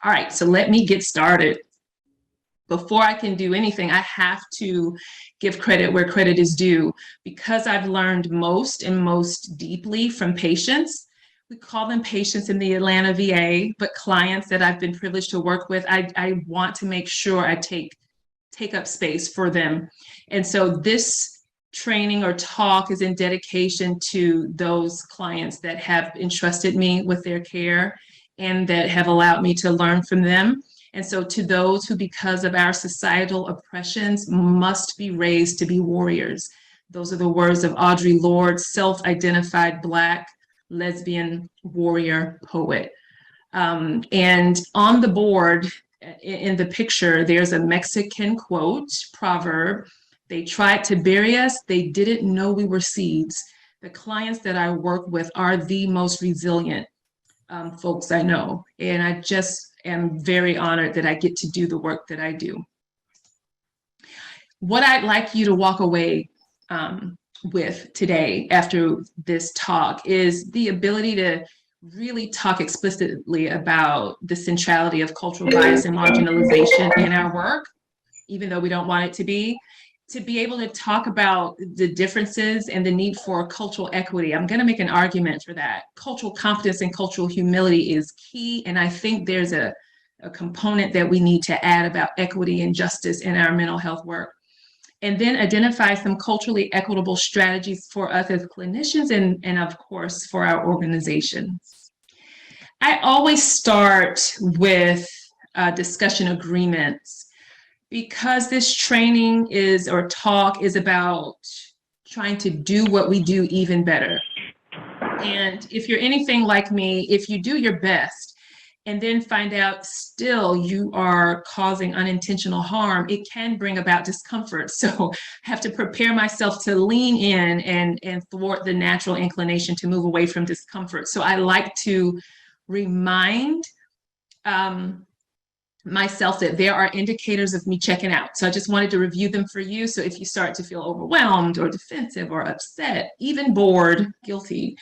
All right, so let me get started. Before I can do anything, I have to give credit where credit is due. Because I've learned most and most deeply from patients. We call them patients in the Atlanta VA, but clients that I've been privileged to work with, I want to make sure I take up space for them. And so this training or talk is in dedication to those clients that have entrusted me with their care and that have allowed me to learn from them. And so to those who, because of our societal oppressions, must be raised to be warriors. Those are the words of Audre Lorde, self-identified Black lesbian warrior poet. And on the board, in the picture, there's a Mexican quote, proverb. They tried to bury us. They didn't know we were seeds. The clients that I work with are the most resilient folks I know. And I just am very honored that I get to do the work that I do. What I'd like you to walk away with today after this talk is the ability to really talk explicitly about the centrality of cultural bias and marginalization in our work, even though we don't want it to be able to talk about the differences and the need for cultural equity. I'm going to make an argument for that. Cultural competence and cultural humility is key, and I think there's a component that we need to add about equity and justice in our mental health work. And then identify some culturally equitable strategies for us as clinicians and of course, for our organizations. I always start with discussion agreements because this training or talk is about trying to do what we do even better. And if you're anything like me, if you do your best, and then find out still you are causing unintentional harm, it can bring about discomfort. So I have to prepare myself to lean in and thwart the natural inclination to move away from discomfort. So I like to remind myself that there are indicators of me checking out. So I just wanted to review them for you. So if you start to feel overwhelmed or defensive or upset, even bored, guilty,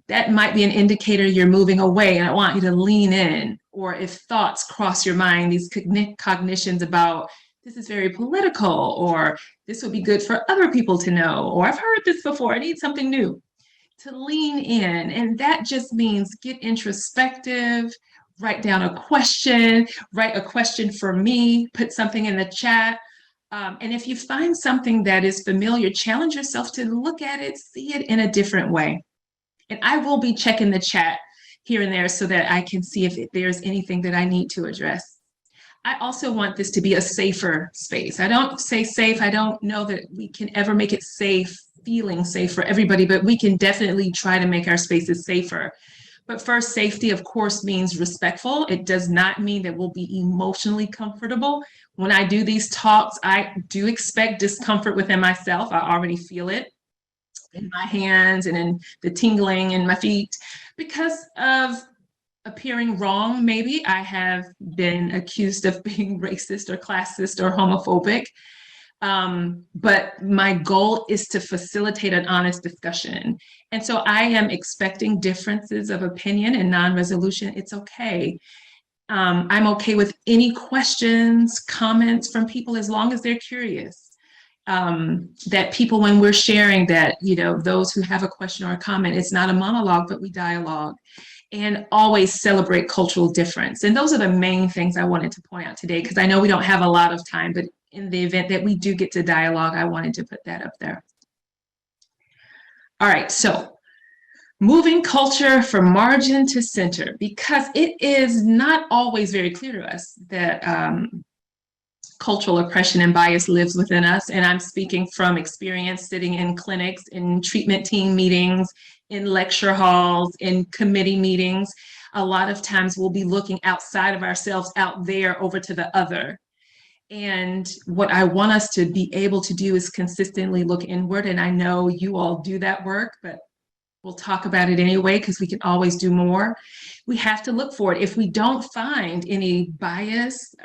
that might be an indicator you're moving away, and I want you to lean in. Or if thoughts cross your mind, these cognitions about this is very political, or this would be good for other people to know, or I've heard this before, I need something new, to lean in. And that just means get introspective, write down a question, write a question for me, put something in the chat. And if you find something that is familiar, challenge yourself to look at it, see it in a different way. And I will be checking the chat here and there so that I can see if there's anything that I need to address. I also want this to be a safer space. I don't say safe. I don't know that we can ever make it safe, feeling safe for everybody, but we can definitely try to make our spaces safer. But first, safety, of course, means respectful. It does not mean that we'll be emotionally comfortable. When I do these talks, I do expect discomfort within myself. I already feel it in my hands and in the tingling in my feet because of appearing wrong. Maybe I have been accused of being racist or classist or homophobic. But my goal is to facilitate an honest discussion. And so I am expecting differences of opinion and non-resolution. It's okay. I'm okay with any questions, comments from people as long as they're curious. That people, when we're sharing that, those who have a question or a comment, it's not a monologue, but we dialogue, and always celebrate cultural difference. And those are the main things I wanted to point out today, because I know we don't have a lot of time, but in the event that we do get to dialogue, I wanted to put that up there. All right, so moving culture from margin to center, because it is not always very clear to us that cultural oppression and bias lives within us. And I'm speaking from experience sitting in clinics, in treatment team meetings, in lecture halls, in committee meetings. A lot of times we'll be looking outside of ourselves, out there, over to the other. And what I want us to be able to do is consistently look inward. And I know you all do that work, but we'll talk about it anyway, because we can always do more. We have to look for it. If we don't find any bias,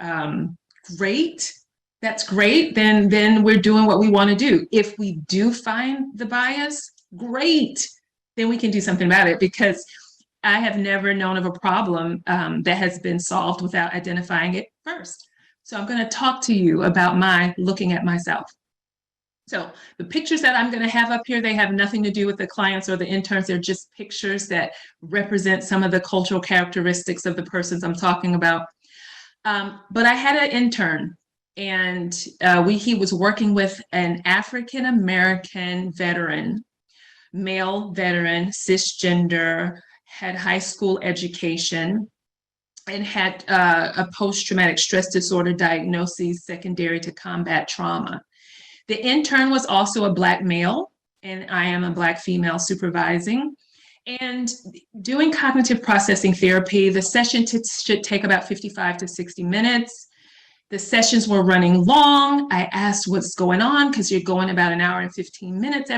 great, that's great, then we're doing what we want to do. If we do find the bias, great, then we can do something about it, because I have never known of a problem that has been solved without identifying it first. So I'm going to talk to you about my looking at myself. So the pictures that I'm going to have up here, they have nothing to do with the clients or the interns. They're just pictures that represent some of the cultural characteristics of the persons I'm talking about. But I had an intern, and he was working with an African American veteran, male veteran, cisgender, had high school education, and had a post-traumatic stress disorder diagnosis secondary to combat trauma. The intern was also a Black male, and I am a Black female supervising. And doing cognitive processing therapy, the session should take about 55 to 60 minutes. The sessions were running long. I asked what's going on, because you're going about an hour and 15 minutes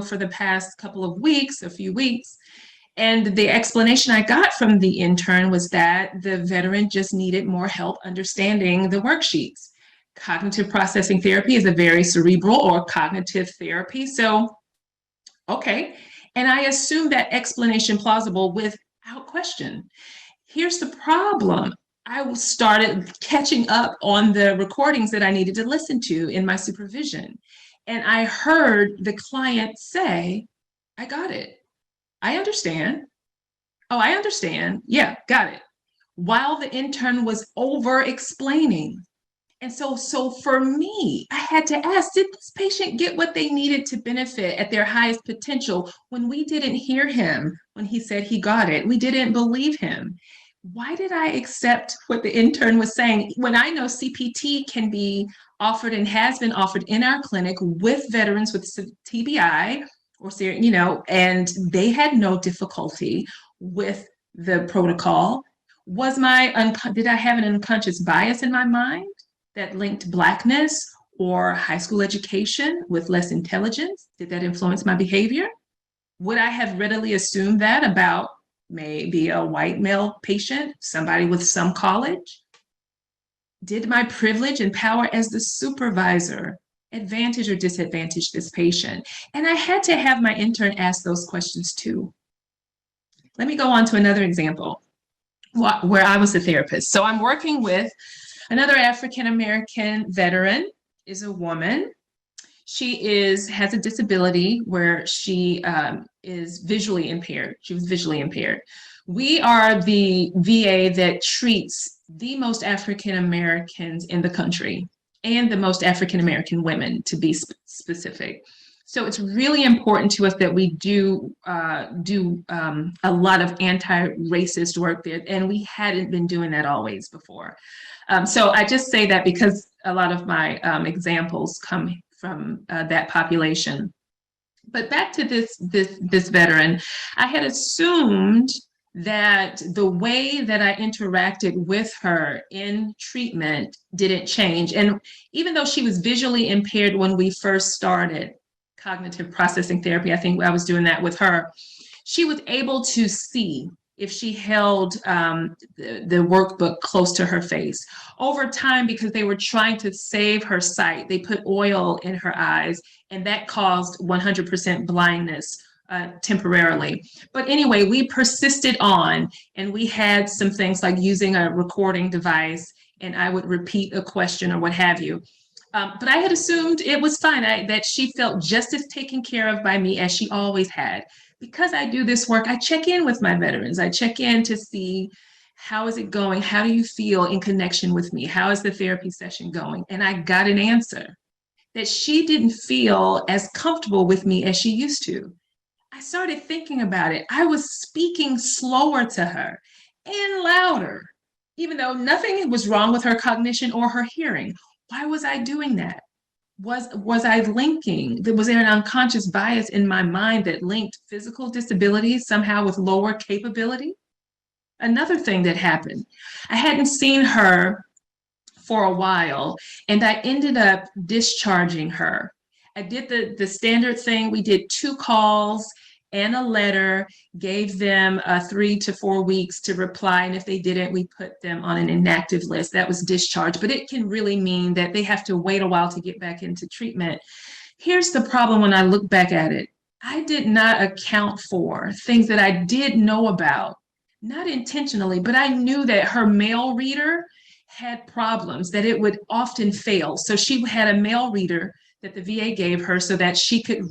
for the past couple of weeks, a few weeks. And the explanation I got from the intern was that the veteran just needed more help understanding the worksheets. Cognitive processing therapy is a very cerebral or cognitive therapy. So, okay. And I assumed that explanation plausible without question. Here's the problem. I started catching up on the recordings that I needed to listen to in my supervision. And I heard the client say, I got it. I understand. Oh, I understand. Yeah, got it. While the intern was over explaining. And so for me, I had to ask, did this patient get what they needed to benefit at their highest potential when we didn't hear him when he said he got it? We didn't believe him. Why did I accept what the intern was saying when I know CPT can be offered and has been offered in our clinic with veterans with TBI or, and they had no difficulty with the protocol? Did I have an unconscious bias in my mind that linked Blackness or high school education with less intelligence? Did that influence my behavior? Would I have readily assumed that about maybe a white male patient, somebody with some college? Did my privilege and power as the supervisor advantage or disadvantage this patient? And I had to have my intern ask those questions too. Let me go on to another example where I was a therapist. So I'm working with another African-American veteran, is a woman. She has a disability where she is visually impaired. She was visually impaired. We are the VA that treats the most African-Americans in the country and the most African-American women, to be specific. So it's really important to us that we do a lot of anti-racist work there, and we hadn't been doing that always before. So I just say that because a lot of my examples come from that population. But back to this veteran, I had assumed that the way that I interacted with her in treatment didn't change. And even though she was visually impaired when we first started cognitive processing therapy, I think I was doing that with her, she was able to see if she held the workbook close to her face. Over time, because they were trying to save her sight, they put oil in her eyes, and that caused 100% blindness temporarily. But anyway, we persisted on, and we had some things like using a recording device, and I would repeat a question or what have you. But I had assumed it was fine, that she felt just as taken care of by me as she always had. Because I do this work, I check in with my veterans. I check in to see, how is it going? How do you feel in connection with me? How is the therapy session going? And I got an answer that she didn't feel as comfortable with me as she used to. I started thinking about it. I was speaking slower to her and louder, even though nothing was wrong with her cognition or her hearing. Why was I doing that? Was I linking? Was there an unconscious bias in my mind that linked physical disability somehow with lower capability? Another thing that happened, I hadn't seen her for a while, and I ended up discharging her. I did the standard thing. We did 2 calls and a letter, gave them 3 to 4 weeks to reply. And if they didn't, we put them on an inactive list. That was discharge, but it can really mean that they have to wait a while to get back into treatment. Here's the problem when I look back at it. I did not account for things that I did know about, not intentionally, but I knew that her male reader had problems, that it would often fail. So she had a male reader that the VA gave her so that she could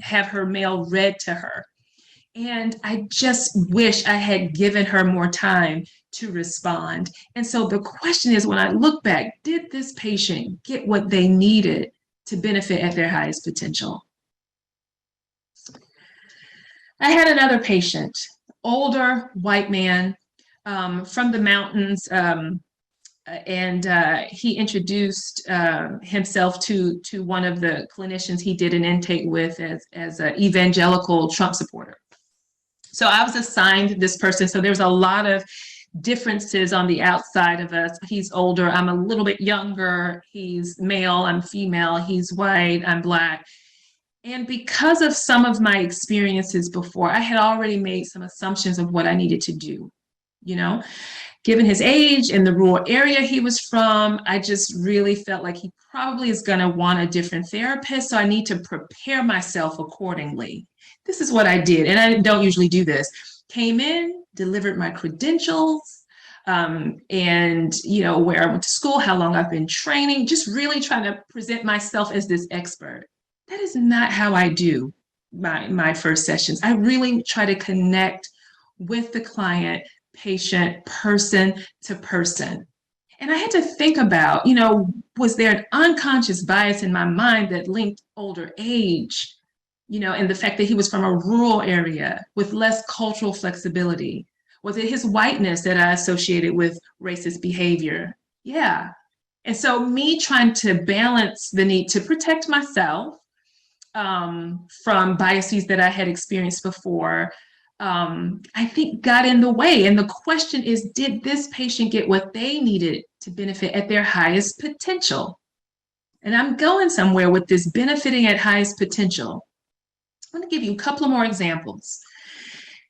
have her mail read to her. And I just wish I had given her more time to respond. And so the question is, when I look back, did this patient get what they needed to benefit at their highest potential? I had another patient, older white man from the mountains, and he introduced himself to one of the clinicians he did an intake with as an evangelical Trump supporter. So I was assigned this person. So there's a lot of differences on the outside of us. He's older, I'm a little bit younger. He's male, I'm female. He's white, I'm Black. And because of some of my experiences before, I had already made some assumptions of what I needed to do. You know, given his age and the rural area he was from, I just really felt like he probably is going to want a different therapist. So I need to prepare myself accordingly. This is what I did. And I don't usually do this. Came in, delivered my credentials, and, you know, where I went to school, how long I've been training, just really trying to present myself as this expert. That is not how I do my first sessions. I really try to connect with the client, patient, person to person. And I had to think about, you know, was there an unconscious bias in my mind that linked older age, you know, and the fact that he was from a rural area with less cultural flexibility? Was it his whiteness that I associated with racist behavior? Yeah. And so me trying to balance the need to protect myself from biases that I had experienced before, I think got in the way. And the question is, did this patient get what they needed to benefit at their highest potential? And I'm going somewhere with this benefiting at highest potential. I'm going to give you a couple of more examples.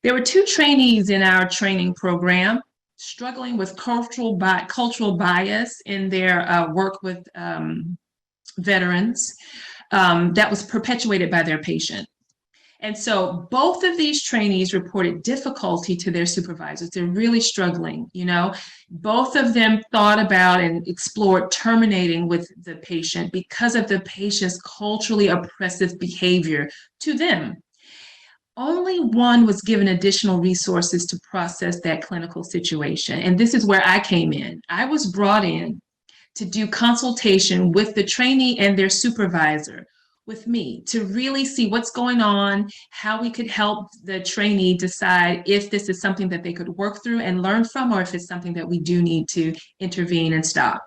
There were 2 trainees in our training program struggling with cultural bias in their work with veterans. That was perpetuated by their patient. And so both of these trainees reported difficulty to their supervisors. They're really struggling, you know. Both of them thought about and explored terminating with the patient because of the patient's culturally oppressive behavior to them. Only one was given additional resources to process that clinical situation. And this is where I came in. I was brought in to do consultation with the trainee and their supervisor, with me, to really see what's going on, how we could help the trainee decide if this is something that they could work through and learn from, or if it's something that we do need to intervene and stop.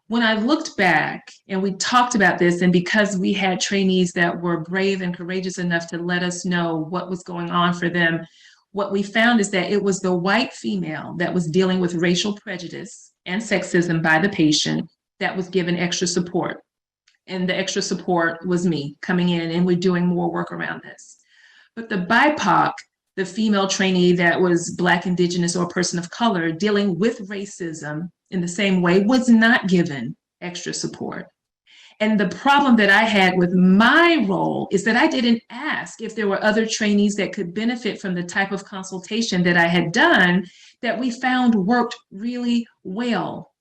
When I looked back and we talked about this, and because we had trainees that were brave and courageous enough to let us know what was going on for them, what we found is that it was the white female that was dealing with racial prejudice and sexism by the patient that was given extra support. And the extra support was me coming in, and we're doing more work around this. But the BIPOC, the female trainee that was Black, Indigenous, or person of color dealing with racism in the same way, was not given extra support. And the problem that I had with my role is that I didn't ask if there were other trainees that could benefit from the type of consultation that I had done that we found worked really well.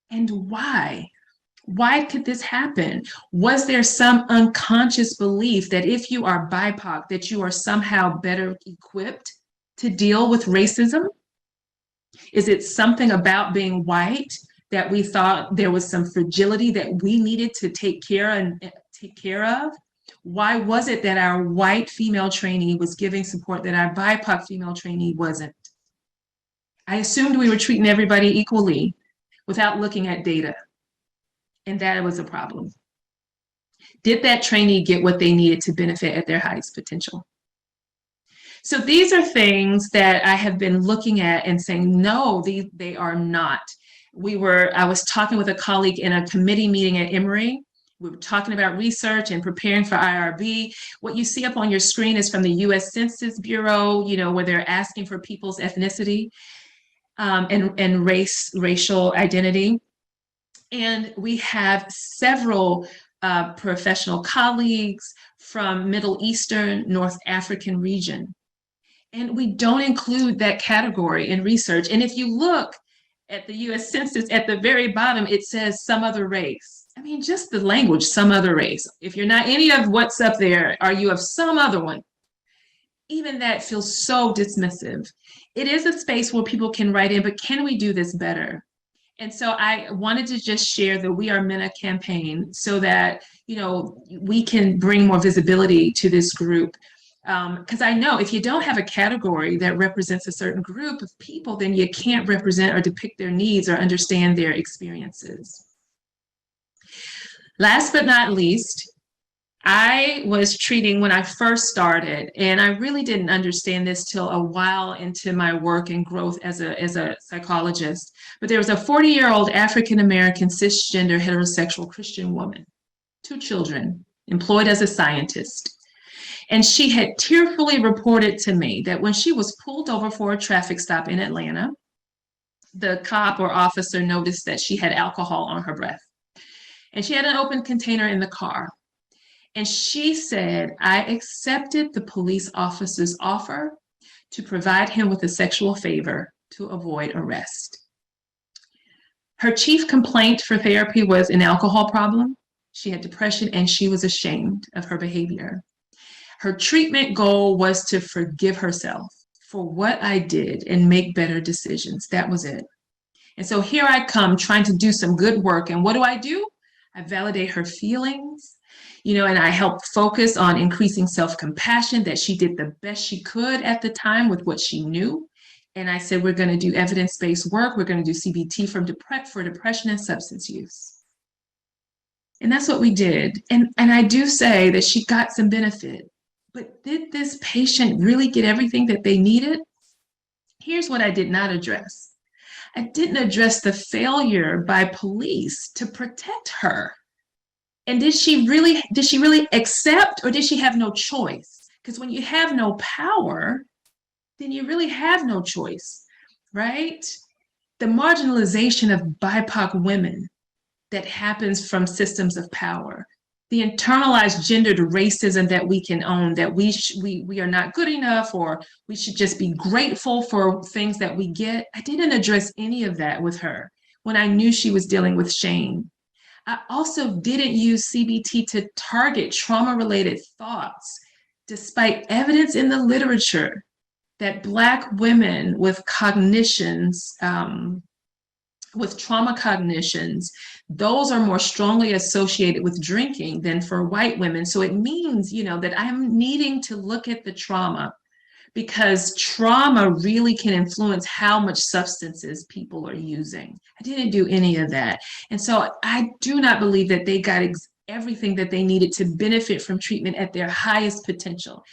And why? Why could this happen? Was there some unconscious belief that if you are BIPOC, that you are somehow better equipped to deal with racism? Is it something about being white that we thought there was some fragility that we needed to take care of? Why was it that our white female trainee was giving support that our BIPOC female trainee wasn't? I assumed we were treating everybody equally without looking at data. And that was a problem. Did that trainee get what they needed to benefit at their highest potential? So these are things that I have been looking at and saying, no, they are not. I was talking with a colleague in a committee meeting at Emory. We were talking about research and preparing for IRB. What you see up on your screen is from the US Census Bureau, you know, where they're asking for people's ethnicity and racial identity. And we have several professional colleagues from Middle Eastern, North African region. And we don't include that category in research. And if you look at the US Census, at the very bottom, it says some other race. I mean, just the language, some other race. If you're not any of what's up there, are you of some other one? Even that feels so dismissive. It is a space where people can write in, but can we do this better? And so I wanted to just share the We Are MENA campaign so that, we can bring more visibility to this group. Because I know if you don't have a category that represents a certain group of people, then you can't represent or depict their needs or understand their experiences. Last but not least, I was treating when I first started, and I really didn't understand this till a while into my work and growth as a psychologist, but there was a 40-year-old African-American cisgender heterosexual Christian woman, 2 children, employed as a scientist. And she had tearfully reported to me that when she was pulled over for a traffic stop in Atlanta, the cop or officer noticed that she had alcohol on her breath. And she had an open container in the car. And she said, I accepted the police officer's offer to provide him with a sexual favor to avoid arrest. Her chief complaint for therapy was an alcohol problem. She had depression and she was ashamed of her behavior. Her treatment goal was to forgive herself for what I did and make better decisions. That was it. And so here I come trying to do some good work. And what do? I validate her feelings, and I help focus on increasing self-compassion, that she did the best she could at the time with what she knew. And I said, we're going to do evidence-based work. We're going to do CBT for depression and substance use. And that's what we did. And I do say that she got some benefit. But did this patient really get everything that they needed? Here's what I did not address. I didn't address the failure by police to protect her. And did she really accept, or did she have no choice? Because when you have no power, then you really have no choice, right? The marginalization of BIPOC women that happens from systems of power, the internalized gendered racism that we can own, that we are not good enough, or we should just be grateful for things that we get. I didn't address any of that with her when I knew she was dealing with shame. I also didn't use CBT to target trauma-related thoughts, despite evidence in the literature that Black women with cognitions, with trauma cognitions, those are more strongly associated with drinking than for white women. So it means, that I'm needing to look at the trauma, because trauma really can influence how much substances people are using. I didn't do any of that. And so I do not believe that they got everything that they needed to benefit from treatment at their highest potential.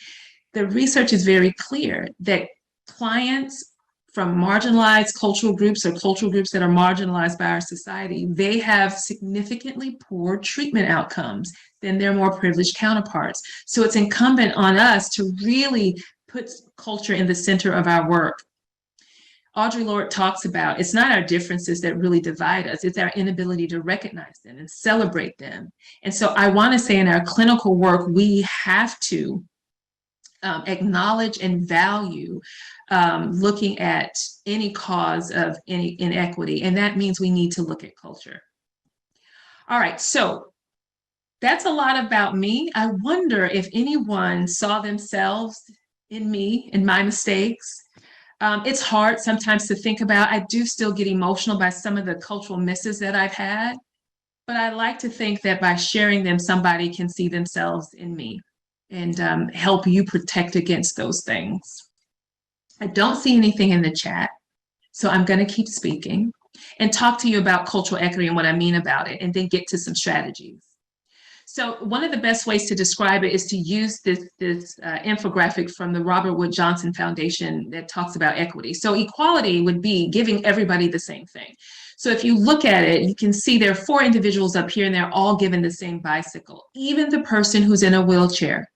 The research is very clear that clients from marginalized cultural groups, or cultural groups that are marginalized by our society, they have significantly poor treatment outcomes than their more privileged counterparts. So it's incumbent on us to really put culture in the center of our work. Audre Lorde talks about, it's not our differences that really divide us, it's our inability to recognize them and celebrate them. And so I want to say in our clinical work, we have to acknowledge and value looking at any cause of any inequity. And that means we need to look at culture. All right, so that's a lot about me. I wonder if anyone saw themselves in me, in my mistakes. It's hard sometimes to think about. I do still get emotional by some of the cultural misses that I've had, but I like to think that by sharing them, somebody can see themselves in me and help you protect against those things. I don't see anything in the chat, so I'm going to keep speaking and talk to you about cultural equity and what I mean about it, and then get to some strategies. So one of the best ways to describe it is to use this infographic from the Robert Wood Johnson Foundation that talks about equity. So equality would be giving everybody the same thing. So if you look at it, you can see there are 4 individuals up here and they're all given the same bicycle. Even the person who's in a wheelchair,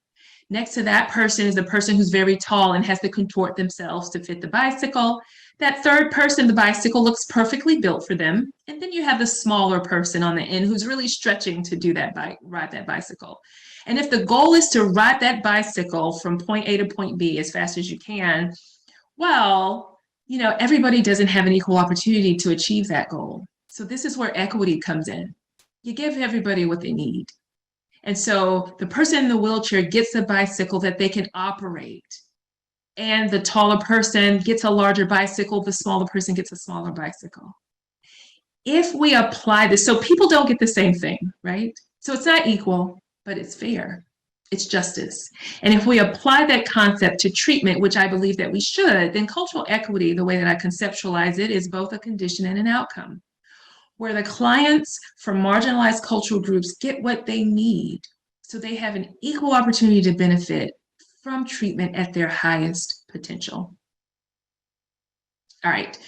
Next to that person is the person who's very tall and has to contort themselves to fit the bicycle. That third person, the bicycle looks perfectly built for them. And then you have the smaller person on the end who's really stretching to do that ride that bicycle. And if the goal is to ride that bicycle from point A to point B as fast as you can, well, everybody doesn't have an equal opportunity to achieve that goal. So this is where equity comes in. You give everybody what they need. And so the person in the wheelchair gets a bicycle that they can operate. And the taller person gets a larger bicycle, the smaller person gets a smaller bicycle. If we apply this, so people don't get the same thing, right? So it's not equal, but it's fair. It's justice. And if we apply that concept to treatment, which I believe that we should, then cultural equity, the way that I conceptualize it, is both a condition and an outcome, where the clients from marginalized cultural groups get what they need so they have an equal opportunity to benefit from treatment at their highest potential. All right.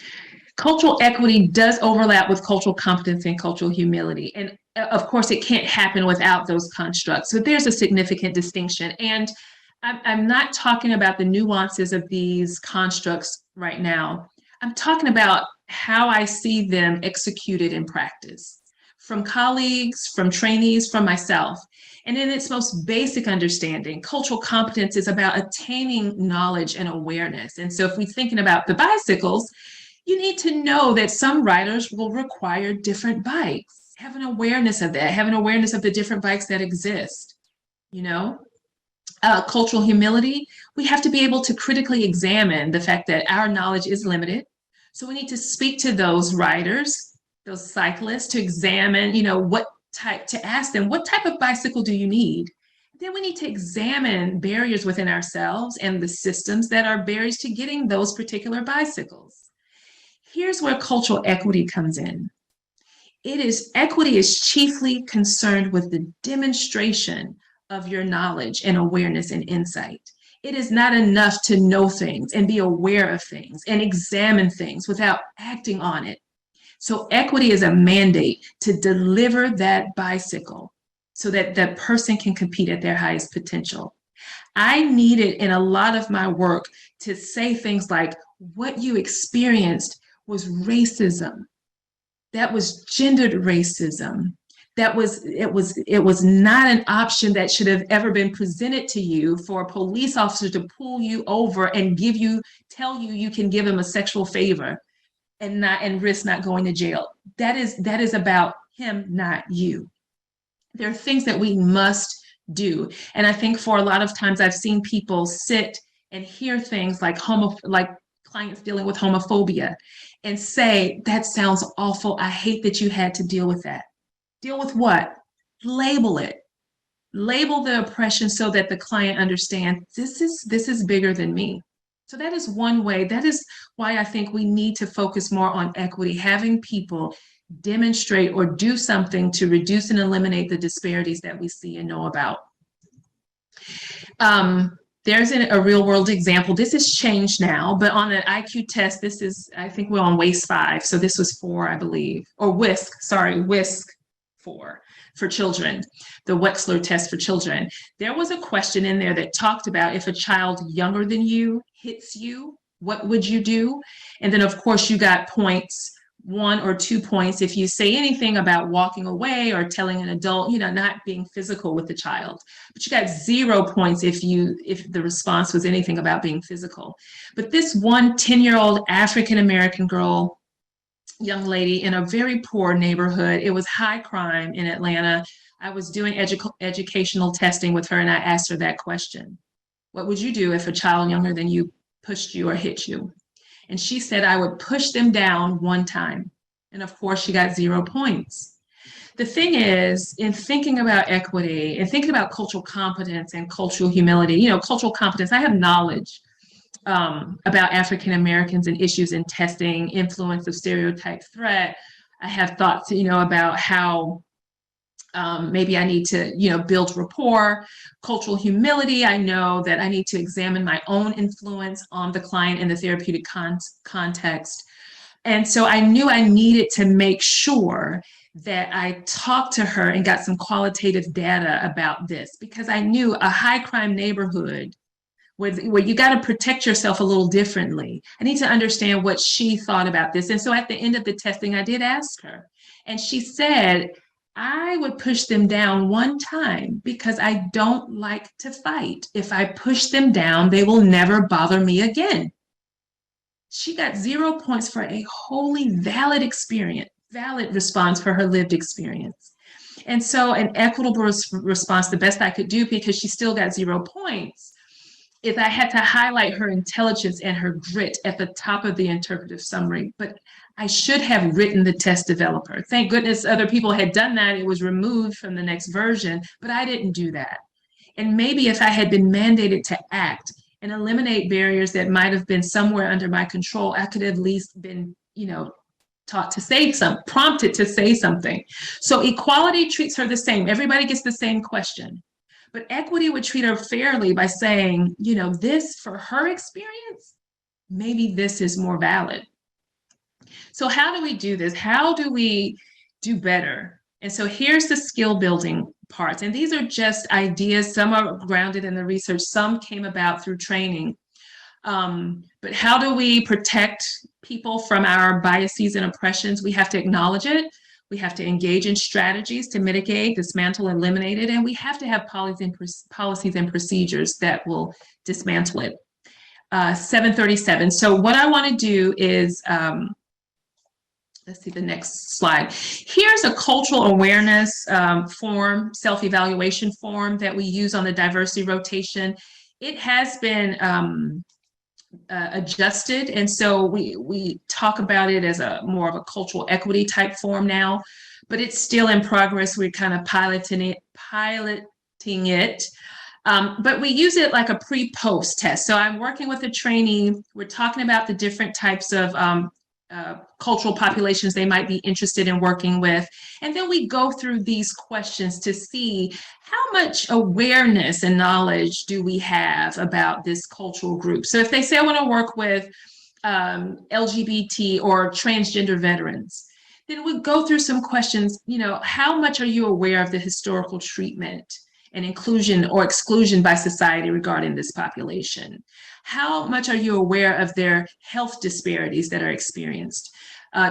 Cultural equity does overlap with cultural competence and cultural humility. And of course, it can't happen without those constructs. So there's a significant distinction. And I'm not talking about the nuances of these constructs right now. I'm talking about how I see them executed in practice from colleagues, from trainees, from myself. And in its most basic understanding, cultural competence is about attaining knowledge and awareness. And so if we're thinking about the bicycles, you need to know that some riders will require different bikes. Have an awareness of that, have an awareness of the different bikes that exist, Cultural humility, we have to be able to critically examine the fact that our knowledge is limited. So we need to speak to those riders, those cyclists, to examine, to ask them, what type of bicycle do you need? Then we need to examine barriers within ourselves and the systems that are barriers to getting those particular bicycles. Here's where cultural equity comes in. Equity is chiefly concerned with the demonstration of your knowledge and awareness and insight. It is not enough to know things and be aware of things and examine things without acting on it. So equity is a mandate to deliver that bicycle so that that person can compete at their highest potential. I needed in a lot of my work to say things like, what you experienced was racism. That was gendered racism. It was not an option that should have ever been presented to you for a police officer to pull you over and tell you you can give him a sexual favor and risk not going to jail. That is about him, not you. There are things that we must do. And I think for a lot of times I've seen people sit and hear things like clients dealing with homophobia and say, that sounds awful. I hate that you had to deal with that. Deal with what? Label it. Label the oppression so that the client understands this is bigger than me. So that is one way. That is why I think we need to focus more on equity, having people demonstrate or do something to reduce and eliminate the disparities that we see and know about. There's a real world example. This has changed now, but on an IQ test, I think we're on WAIS 5. So this was 4, I believe, or WISC 4 for children, the Wechsler test for children. There was a question in there that talked about if a child younger than you hits you, what would you do? And then of course you got points, 1 or 2 points if you say anything about walking away or telling an adult, not being physical with the child. But you got 0 points if the response was anything about being physical. But this one 10-year-old African-American girl, young lady in a very poor neighborhood, it was high crime in Atlanta. I was doing educational testing with her and I asked her that question. What would you do if a child younger than you pushed you or hit you? And she said, I would push them down 1 time. And of course, she got 0 points. The thing is, in thinking about equity and thinking about cultural competence and cultural humility, cultural competence, I have knowledge about African Americans and issues in testing, influence of stereotype threat. I have thoughts, about how maybe I need to, build rapport. Cultural humility, I know that I need to examine my own influence on the client in the therapeutic context. And so I knew I needed to make sure that I talked to her and got some qualitative data about this, because I knew a high crime neighborhood where you got to protect yourself a little differently. I need to understand what she thought about this. And so at the end of the testing, I did ask her, and she said, I would push them down one time because I don't like to fight. If I push them down, they will never bother me again. She got 0 points for a wholly valid experience, valid response for her lived experience. And so an equitable response, the best I could do, because she still got 0 points, is I had to highlight her intelligence and her grit at the top of the interpretive summary. But I should have written the test developer. Thank goodness other people had done that. It was removed from the next version, but I didn't do that. And maybe if I had been mandated to act and eliminate barriers that might have been somewhere under my control, I could have at least been, taught to say something, prompted to say something. So equality treats her the same. Everybody gets the same question. But equity would treat her fairly by saying, this for her experience, maybe this is more valid. So how do we do this? How do we do better? And so here's the skill building parts. And these are just ideas. Some are grounded in the research. Some came about through training. But how do we protect people from our biases and oppressions? We have to acknowledge it. We have to engage in strategies to mitigate, dismantle, eliminate it. And we have to have policies and procedures that will dismantle it. 737. So what I want to do is, let's see the next slide. Here's a cultural awareness form, self-evaluation form that we use on the diversity rotation. It has been adjusted, and so we talk about it as a more of a cultural equity type form now, but it's still in progress. We're kind of piloting it. But we use it like a pre-post test. So I'm working with a trainee. We're talking about the different types of cultural populations they might be interested in working with. And then we go through these questions to see how much awareness and knowledge do we have about this cultural group. So if they say, I want to work with LGBT or transgender veterans, then we go through some questions, how much are you aware of the historical treatment and inclusion or exclusion by society regarding this population? How much are you aware of their health disparities that are experienced,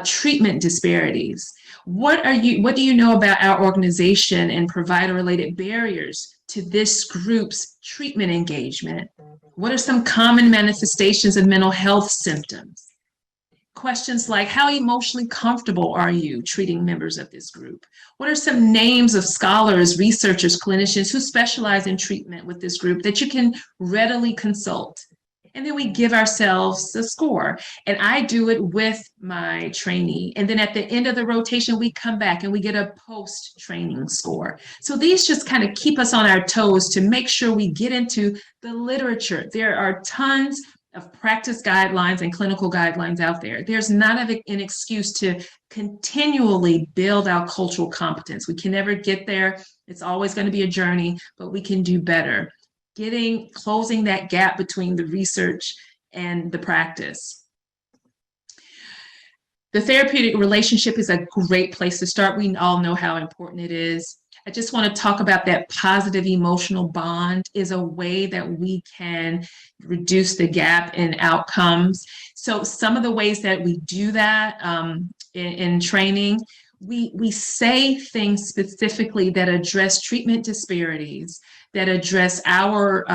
treatment disparities? What do you know about our organization and provider-related barriers to this group's treatment engagement? What are some common manifestations of mental health symptoms? Questions like, how emotionally comfortable are you treating members of this group? What are some names of scholars, researchers, clinicians who specialize in treatment with this group that you can readily consult? And then we give ourselves a score. And I do it with my trainee. And then at the end of the rotation, we come back and we get a post-training score. So these just kind of keep us on our toes to make sure we get into the literature. There are tons of practice guidelines and clinical guidelines out there. There's not an excuse to continually build our cultural competence. We can never get there. It's always going to be a journey, but we can do better. Closing that gap between the research and the practice. The therapeutic relationship is a great place to start. We all know how important it is. I just want to talk about that positive emotional bond is a way that we can reduce the gap in outcomes. So some of the ways that we do that in training, we say things specifically that address treatment disparities, that address our,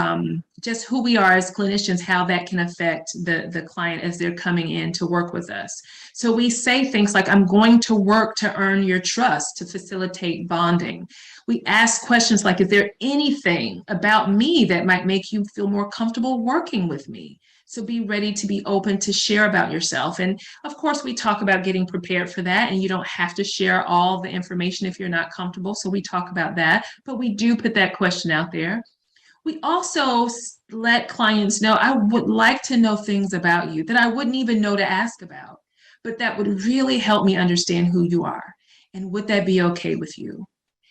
just who we are as clinicians, how that can affect the client as they're coming in to work with us. So we say things like, I'm going to work to earn your trust, to facilitate bonding. We ask questions like, is there anything about me that might make you feel more comfortable working with me? So be ready to be open to share about yourself. And of course, we talk about getting prepared for that, and you don't have to share all the information if you're not comfortable. So we talk about that, but we do put that question out there. We also let clients know, I would like to know things about you that I wouldn't even know to ask about, but that would really help me understand who you are. And would that be okay with you?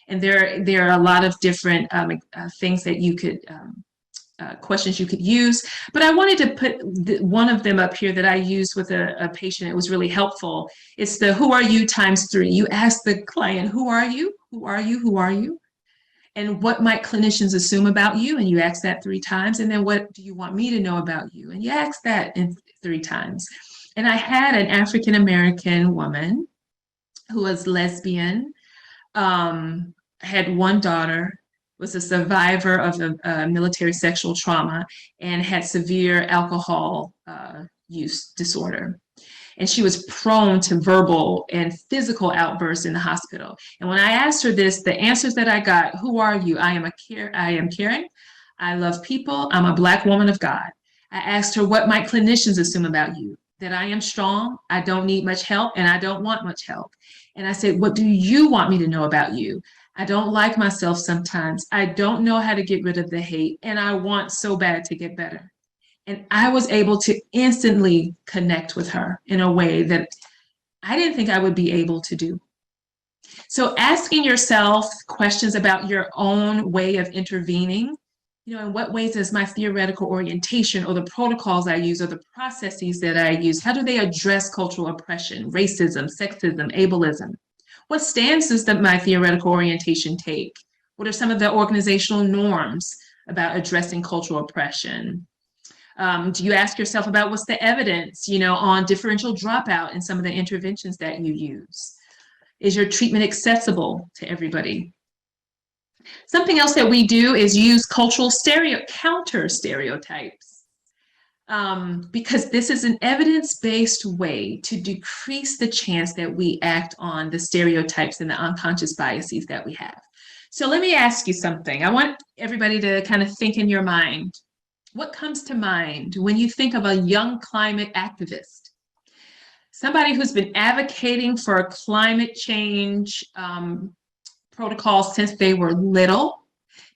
And there are a lot of different things that you could questions you could use. But I wanted to put one of them up here that I used with a patient. It was really helpful. It's the who are you times 3. You ask the client, who are you? Who are you? Who are you? And what might clinicians assume about you? And you ask that 3 times. And then what do you want me to know about you? And you ask that in 3 times. And I had an African American woman who was lesbian, had 1 daughter, was a survivor of a military sexual trauma, and had severe alcohol use disorder. And she was prone to verbal and physical outbursts in the hospital. And when I asked her this, the answers that I got, who are you? I am caring. I love people. I'm a Black woman of God. I asked her, what might clinicians assume about you? That I am strong, I don't need much help, and I don't want much help. And I said, what do you want me to know about you? I don't like myself sometimes. I don't know how to get rid of the hate, and I want so bad to get better. And I was able to instantly connect with her in a way that I didn't think I would be able to do. So asking yourself questions about your own way of intervening, in what ways is my theoretical orientation or the protocols I use or the processes that I use, how do they address cultural oppression, racism, sexism, ableism? What stance does my theoretical orientation take? What are some of the organizational norms about addressing cultural oppression? Do you ask yourself about what's the evidence, on differential dropout in some of the interventions that you use? Is your treatment accessible to everybody? Something else that we do is use cultural counter stereotypes, because this is an evidence-based way to decrease the chance that we act on the stereotypes and the unconscious biases that we have. So let me ask you something. I want everybody to kind of think in your mind. What comes to mind when you think of a young climate activist? Somebody who's been advocating for climate change protocols since they were little.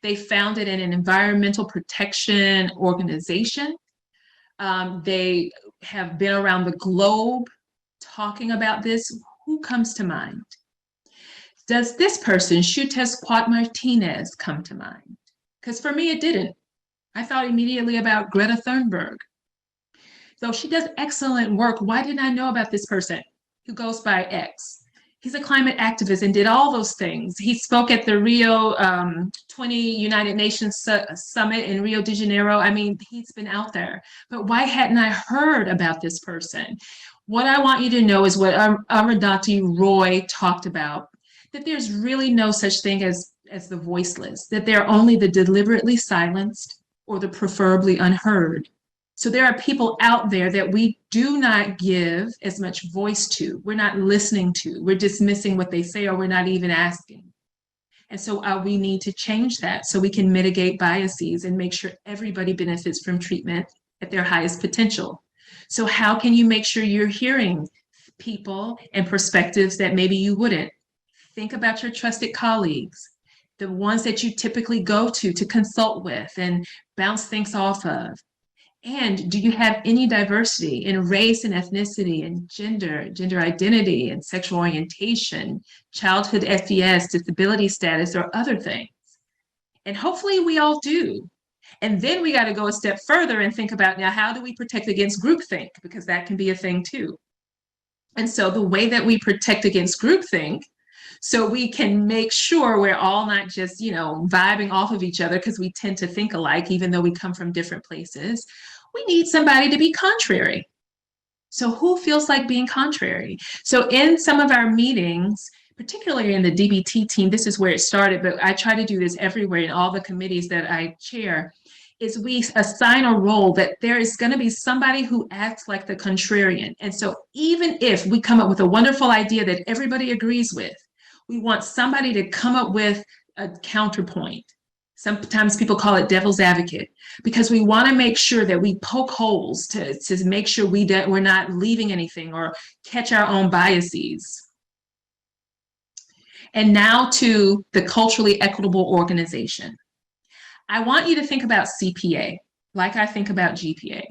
They founded an environmental protection organization. They have been around the globe talking about this. Who comes to mind? Does this person, Shutes Quat Martinez, come to mind? Because for me, it didn't. I thought immediately about Greta Thunberg. So she does excellent work. Why didn't I know about this person who goes by X? He's a climate activist and did all those things. He spoke at the Rio 20 United Nations Summit in Rio de Janeiro. I mean, he's been out there. But why hadn't I heard about this person? What I want you to know is what Arundhati Roy talked about, that there's really no such thing as the voiceless, that they're only the deliberately silenced or the preferably unheard. So there are people out there that we do not give as much voice to. We're not listening to. We're dismissing what they say, or we're not even asking. And so we need to change that so we can mitigate biases and make sure everybody benefits from treatment at their highest potential. So how can you make sure you're hearing people and perspectives that maybe you wouldn't? Think about your trusted colleagues, the ones that you typically go to consult with and bounce things off of. And do you have any diversity in race and ethnicity and gender identity and sexual orientation, childhood FES, disability status, or other things? And hopefully we all do. And then we got to go a step further and think about, now, how do we protect against groupthink? Because that can be a thing too. And so the way that we protect against groupthink, so we can make sure we're all not just, vibing off of each other because we tend to think alike, even though we come from different places. We need somebody to be contrary. So who feels like being contrary? So in some of our meetings, particularly in the DBT team, this is where it started, but I try to do this everywhere in all the committees that I chair, is we assign a role that there is going to be somebody who acts like the contrarian. And so even if we come up with a wonderful idea that everybody agrees with, we want somebody to come up with a counterpoint. Sometimes people call it devil's advocate, because we want to make sure that we poke holes to make sure we're not leaving anything or catch our own biases. And now to the culturally equitable organization. I want you to think about CPA like I think about GPA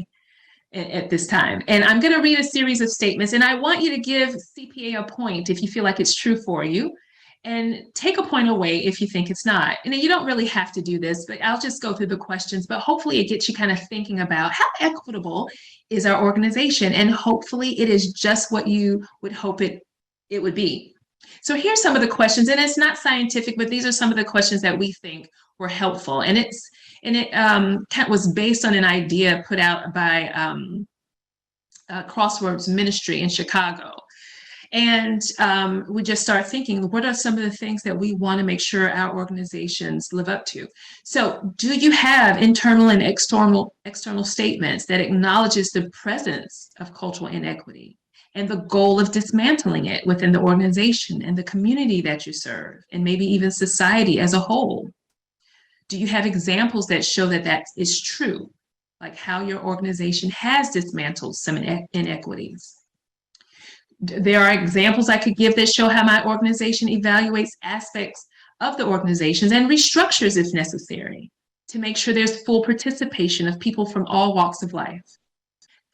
at this time. And I'm going to read a series of statements, and I want you to give CPA a point if you feel like it's true for you. and take a point away if you think it's not. And you don't really have to do this, but I'll just go through the questions, but hopefully it gets you kind of thinking about how equitable is our organization, and hopefully it is just what you would hope it would be. So here's some of the questions, and it's not scientific, but these are some of the questions that we think were helpful. And it was based on an idea put out by Crossroads Ministry in Chicago. And we just start thinking, what are some of the things that we want to make sure our organizations live up to? So do you have internal and external statements that acknowledges the presence of cultural inequity and the goal of dismantling it within the organization and the community that you serve, and maybe even society as a whole? Do you have examples that show that that is true, like how your organization has dismantled some inequities? There are examples I could give that show how my organization evaluates aspects of the organizations and restructures if necessary to make sure there's full participation of people from all walks of life.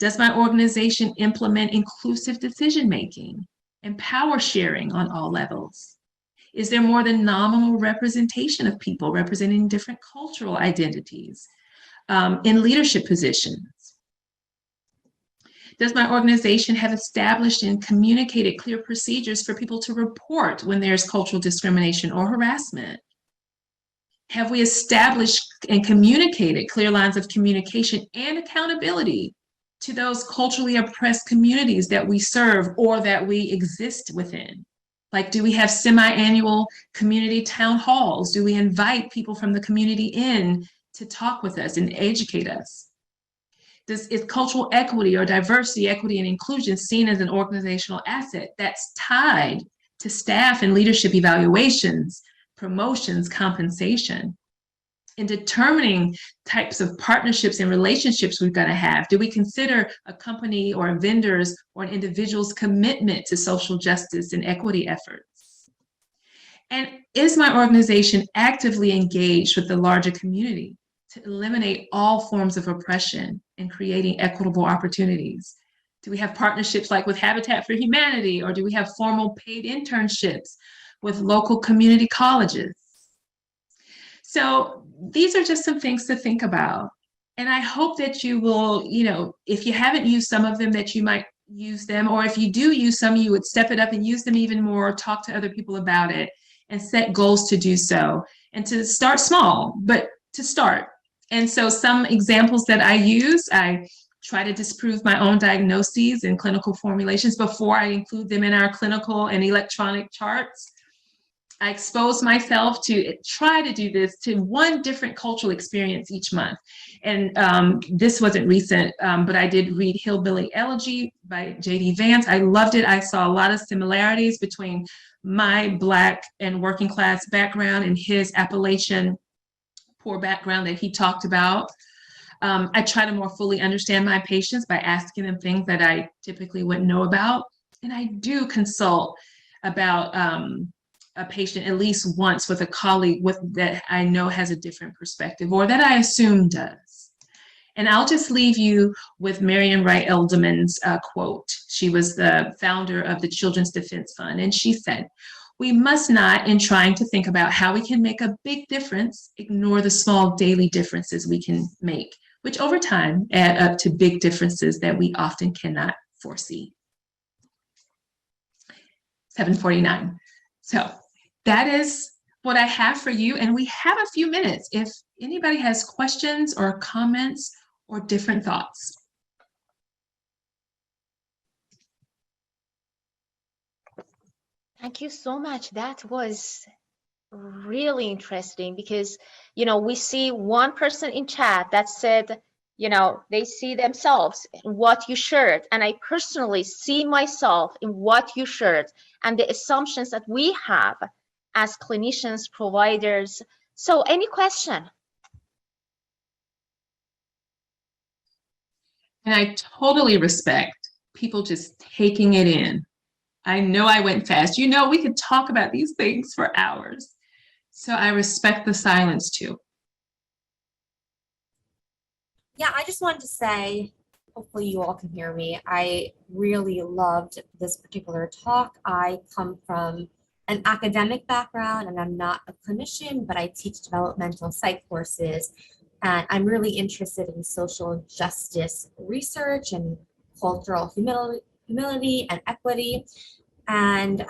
Does my organization implement inclusive decision-making and power sharing on all levels? Is there more than nominal representation of people representing different cultural identities in leadership positions? Does my organization have established and communicated clear procedures for people to report when there's cultural discrimination or harassment? Have we established and communicated clear lines of communication and accountability to those culturally oppressed communities that we serve or that we exist within? Like, do we have semi-annual community town halls? Do we invite people from the community in to talk with us and educate us? Is cultural equity or diversity, equity, and inclusion seen as an organizational asset that's tied to staff and leadership evaluations, promotions, compensation? In determining types of partnerships and relationships we're going to have, do we consider a company or a vendor's or an individual's commitment to social justice and equity efforts? And is my organization actively engaged with the larger community to eliminate all forms of oppression and creating equitable opportunities? Do we have partnerships like with Habitat for Humanity, or do we have formal paid internships with local community colleges? So these are just some things to think about. And I hope that you will, if you haven't used some of them, that you might use them, or if you do use some, you would step it up and use them even more, talk to other people about it, and set goals to do so, and to start small, but to start. And so some examples that I use, I try to disprove my own diagnoses and clinical formulations before I include them in our clinical and electronic charts. I expose myself to try to do this to one different cultural experience each month. And this wasn't recent, but I did read Hillbilly Elegy by J.D. Vance. I loved it. I saw a lot of similarities between my Black and working class background and his Appalachian poor background that he talked about. I try to more fully understand my patients by asking them things that I typically wouldn't know about. And I do consult about a patient at least once with a colleague that I know has a different perspective, or that I assume does. And I'll just leave you with Marian Wright Edelman's quote. She was the founder of the Children's Defense Fund, and she said, "We must not, in trying to think about how we can make a big difference, ignore the small daily differences we can make, which over time add up to big differences that we often cannot foresee." 7:49. So that is what I have for you. And we have a few minutes if anybody has questions or comments or different thoughts. Thank you so much. That was really interesting because, we see one person in chat that said, they see themselves in what you shared. And I personally see myself in what you shared and the assumptions that we have as clinicians, providers. So any question? And I totally respect people just taking it in. I know I went fast. We could talk about these things for hours. So I respect the silence too. Yeah, I just wanted to say, hopefully you all can hear me. I really loved this particular talk. I come from an academic background and I'm not a clinician, but I teach developmental psych courses. And I'm really interested in social justice research and cultural humility and equity. And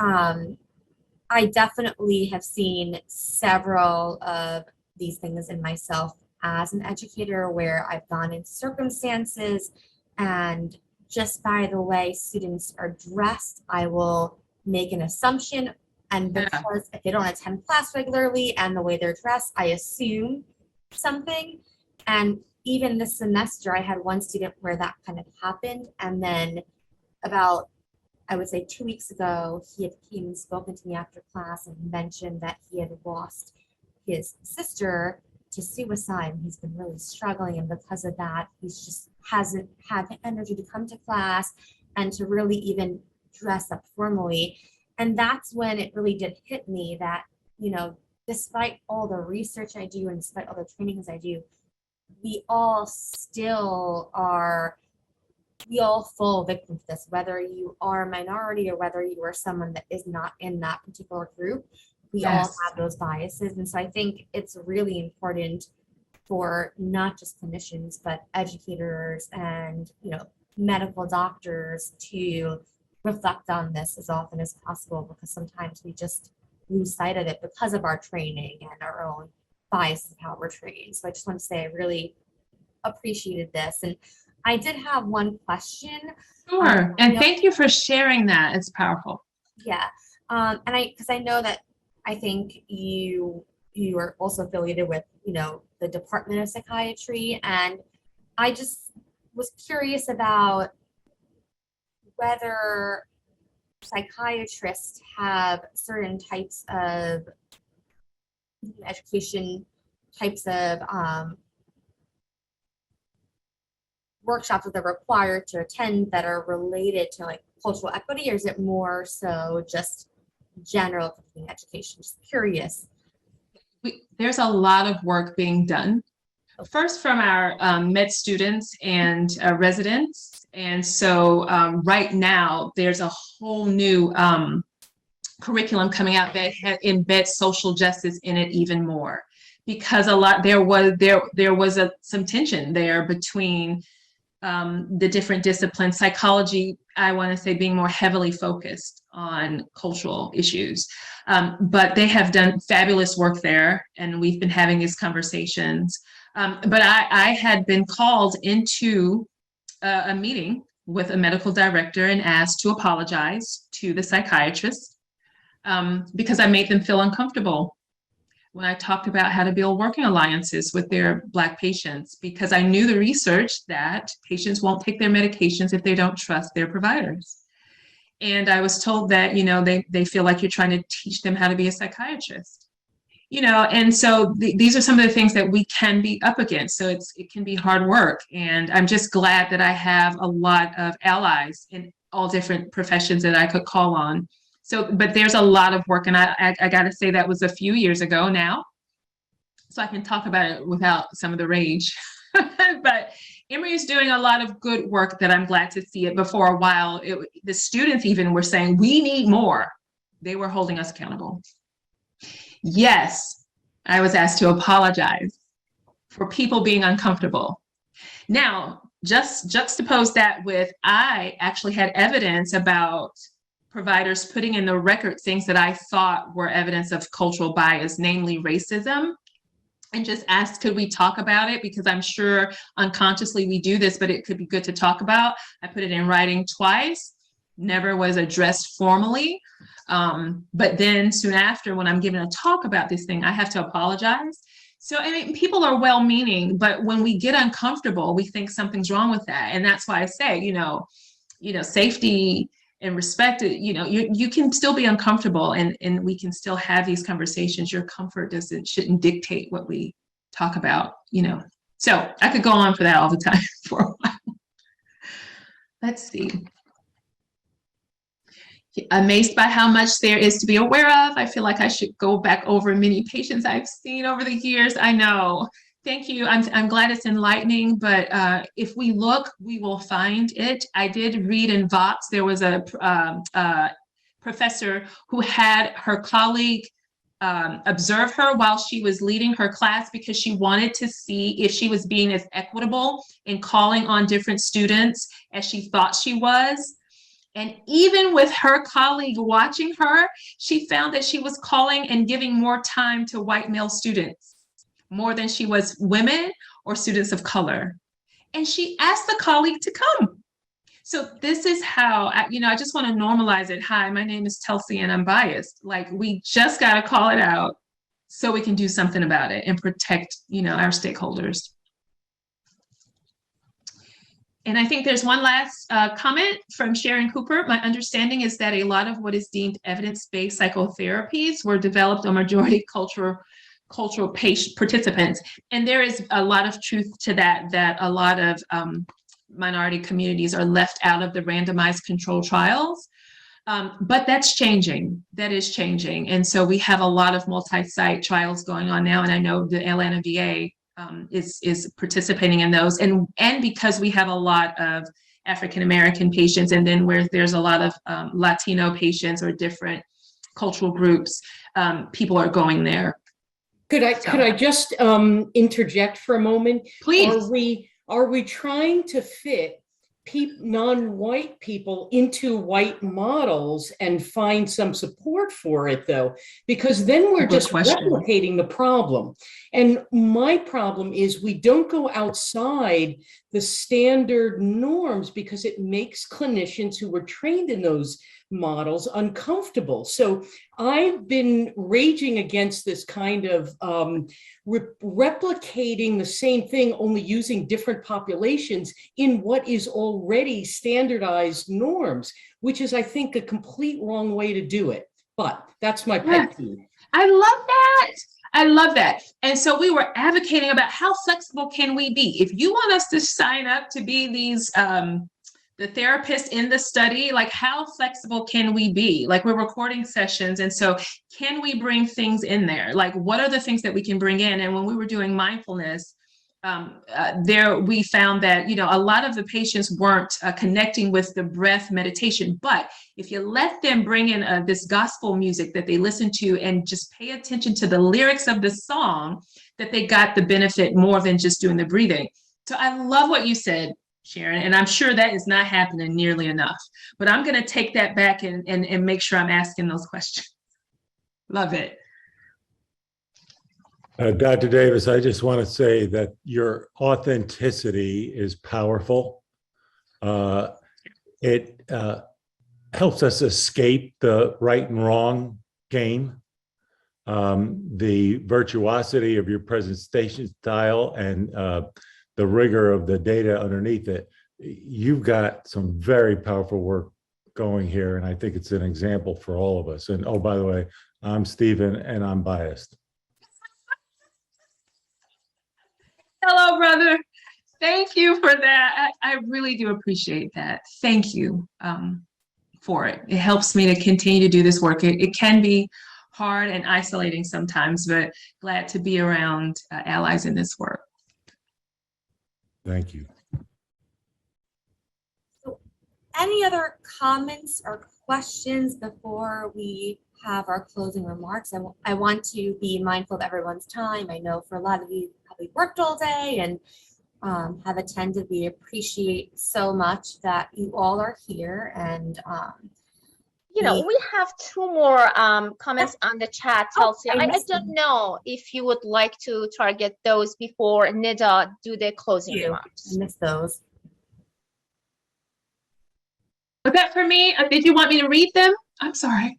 I definitely have seen several of these things in myself as an educator where I've gone in circumstances and just by the way students are dressed, I will make an assumption. And because if they don't attend class regularly and the way they're dressed, I assume something. And even this semester, I had one student where that kind of happened. And then about, I would say 2 weeks ago, he had came and spoken to me after class and mentioned that he had lost his sister to suicide. And he's been really struggling. And because of that, he's just hasn't had the energy to come to class and to really even dress up formally. And that's when it really did hit me that, you know, despite all the research I do and despite all the trainings I do, we all still are, we all fall victim to this, whether you are a minority or whether you are someone that is not in that particular group. We all have those biases. And so I think it's really important for not just clinicians, but educators and, you know, medical doctors to reflect on this as often as possible, because sometimes we just lose sight of it because of our training and our own bias of how we're trained. So I just want to say I really appreciated this. And I did have one question. Sure. And thank you for sharing that. It's powerful. Yeah. And because I know that I think you are also affiliated with, you know, the Department of Psychiatry. And I just was curious about whether psychiatrists have certain types of education, types of workshops that they're required to attend that are related to like cultural equity, or is it more so just general cooking education? Just curious. There's a lot of work being done. First from our med students and residents. And so right now there's a whole new curriculum coming out that embeds social justice in it even more, because there was some tension there between the different disciplines. Psychology, I want to say, being more heavily focused on cultural issues. But they have done fabulous work there, and we've been having these conversations. But I had been called into a meeting with a medical director and asked to apologize to the psychiatrist because I made them feel uncomfortable when I talked about how to build working alliances with their Black patients, because I knew the research that patients won't take their medications if they don't trust their providers. And I was told that, you know, they feel like you're trying to teach them how to be a psychiatrist. You know, and so these are some of the things that we can be up against. So it can be hard work. And I'm just glad that I have a lot of allies in all different professions that I could call on. So, but there's a lot of work, and I got to say that was a few years ago now, so I can talk about it without some of the rage. But Emory is doing a lot of good work that I'm glad to see it. Before a while, the students even were saying, we need more. They were holding us accountable. Yes, I was asked to apologize for people being uncomfortable. Now, just juxtapose that with, I actually had evidence about providers putting in the record things that I thought were evidence of cultural bias, namely racism, and just asked, could we talk about it? Because I'm sure unconsciously we do this, but it could be good to talk about. I put it in writing twice, never was addressed formally. But then soon after, when I'm given a talk about this thing, I have to apologize. So, I mean, people are well-meaning, but when we get uncomfortable, we think something's wrong with that. And that's why I say, you know, safety and respect, you can still be uncomfortable, and we can still have these conversations. Your comfort shouldn't dictate what we talk about, you know. So I could go on for that all the time for a while. Let's see. Amazed by how much there is to be aware of. I feel like I should go back over many patients I've seen over the years. I know. Thank you. I'm glad it's enlightening, but if we look, we will find it. I did read in Vox, there was a professor who had her colleague observe her while she was leading her class because she wanted to see if she was being as equitable in calling on different students as she thought she was. And even with her colleague watching her, she found that she was calling and giving more time to white male students, more than she was women or students of color. And she asked the colleague to come. So this is how, I just want to normalize it. Hi, my name is Telsey and I'm biased. Like, we just got to call it out so we can do something about it and protect, our stakeholders. And I think there's one last comment from Sharon Cooper. My understanding is that a lot of what is deemed evidence-based psychotherapies were developed on majority cultural patient participants. And there is a lot of truth to that a lot of minority communities are left out of the randomized control trials. But that's changing. That is changing. And so we have a lot of multi-site trials going on now. And I know the Atlanta VA is participating in those. And because we have a lot of African-American patients, and then where there's a lot of Latino patients or different cultural groups, people are going there. Could I just interject for a moment? Please. Are we trying to fit non-white people into white models and find some support for it, though? Because then we're just replicating the problem. And my problem is we don't go outside the standard norms because it makes clinicians who were trained in those models uncomfortable. So I've been raging against this kind of replicating the same thing, only using different populations in what is already standardized norms, which is, I think, a complete wrong way to do it. But that's my pet peeve. I love that. I love that. And so we were advocating about how flexible can we be? If you want us to sign up to be these the therapist in the study, like, how flexible can we be? Like, we're recording sessions. And so can we bring things in there? Like, what are the things that we can bring in? And when we were doing mindfulness, we found that, a lot of the patients weren't connecting with the breath meditation. But if you let them bring in this gospel music that they listen to and just pay attention to the lyrics of the song, that they got the benefit more than just doing the breathing. So I love what you said, Sharon, and I'm sure that is not happening nearly enough, but I'm going to take that back and make sure I'm asking those questions. Love it. Dr. Davis, I just want to say that your authenticity is powerful. It helps us escape the right and wrong game. The virtuosity of your presentation style and the rigor of the data underneath it, you've got some very powerful work going here, and I think it's an example for all of us. And oh, by the way, I'm Stephen, and I'm biased. Hello, brother. Thank you for that. I really do appreciate that. Thank you for it. It helps me to continue to do this work. It can be hard and isolating sometimes, but glad to be around allies in this work. Thank you. So, any other comments or questions before we have our closing remarks? I want to be mindful of everyone's time. I know for a lot of you probably worked all day and have attended. We appreciate so much that you all are here. And we have two more comments on the chat, Chelsea. I don't know if you would like to target those before Nida do the closing remarks. I missed those. Was that for me? Did you want me to read them? I'm sorry.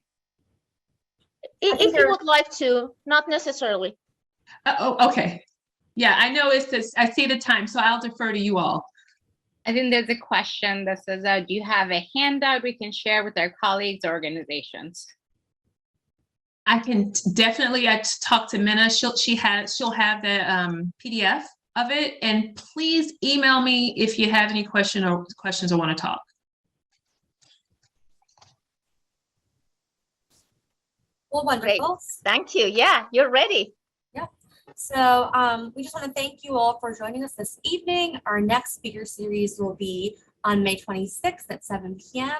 If you would like to, not necessarily. Okay. Yeah, I know it's this. I see the time, so I'll defer to you all. I think there's a question that says, do you have a handout we can share with our colleagues or organizations? I can definitely talk to Minna. She'll have the PDF of it, and please email me if you have any questions or want to talk. Well, wonderful. Great. Thank you. Yeah, you're ready. Yep. So we just want to thank you all for joining us this evening. Our next speaker series will be on May 26th at 7 p.m.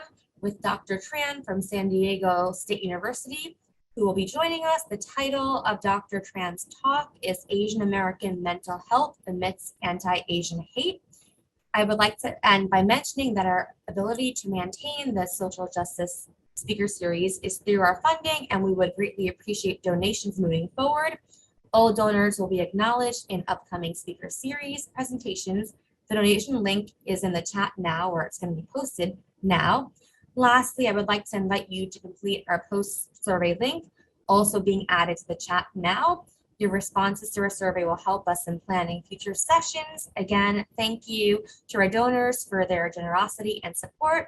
with Dr. Tran from San Diego State University, who will be joining us. The title of Dr. Tran's talk is Asian American Mental Health Amidst Anti-Asian Hate. I would like to end by mentioning that our ability to maintain the social justice speaker series is through our funding, and we would greatly appreciate donations moving forward. All donors will be acknowledged in upcoming speaker series presentations. The donation link is in the chat now, or it's going to be posted now. Lastly, I would like to invite you to complete our post-survey link, also being added to the chat now. Your responses to our survey will help us in planning future sessions. Again, thank you to our donors for their generosity and support.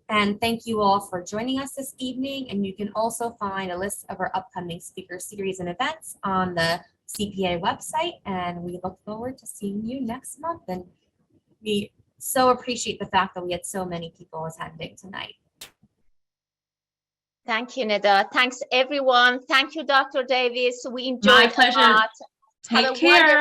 And thank you all for joining us this evening. And you can also find a list of our upcoming speaker series and events on the CPA website. And we look forward to seeing you next month. And we so appreciate the fact that we had so many people attending tonight. Thank you, Nida. Thanks, everyone. Thank you, Dr. Davis. We enjoyed My a pleasure. lot. Have Take a care. wonderful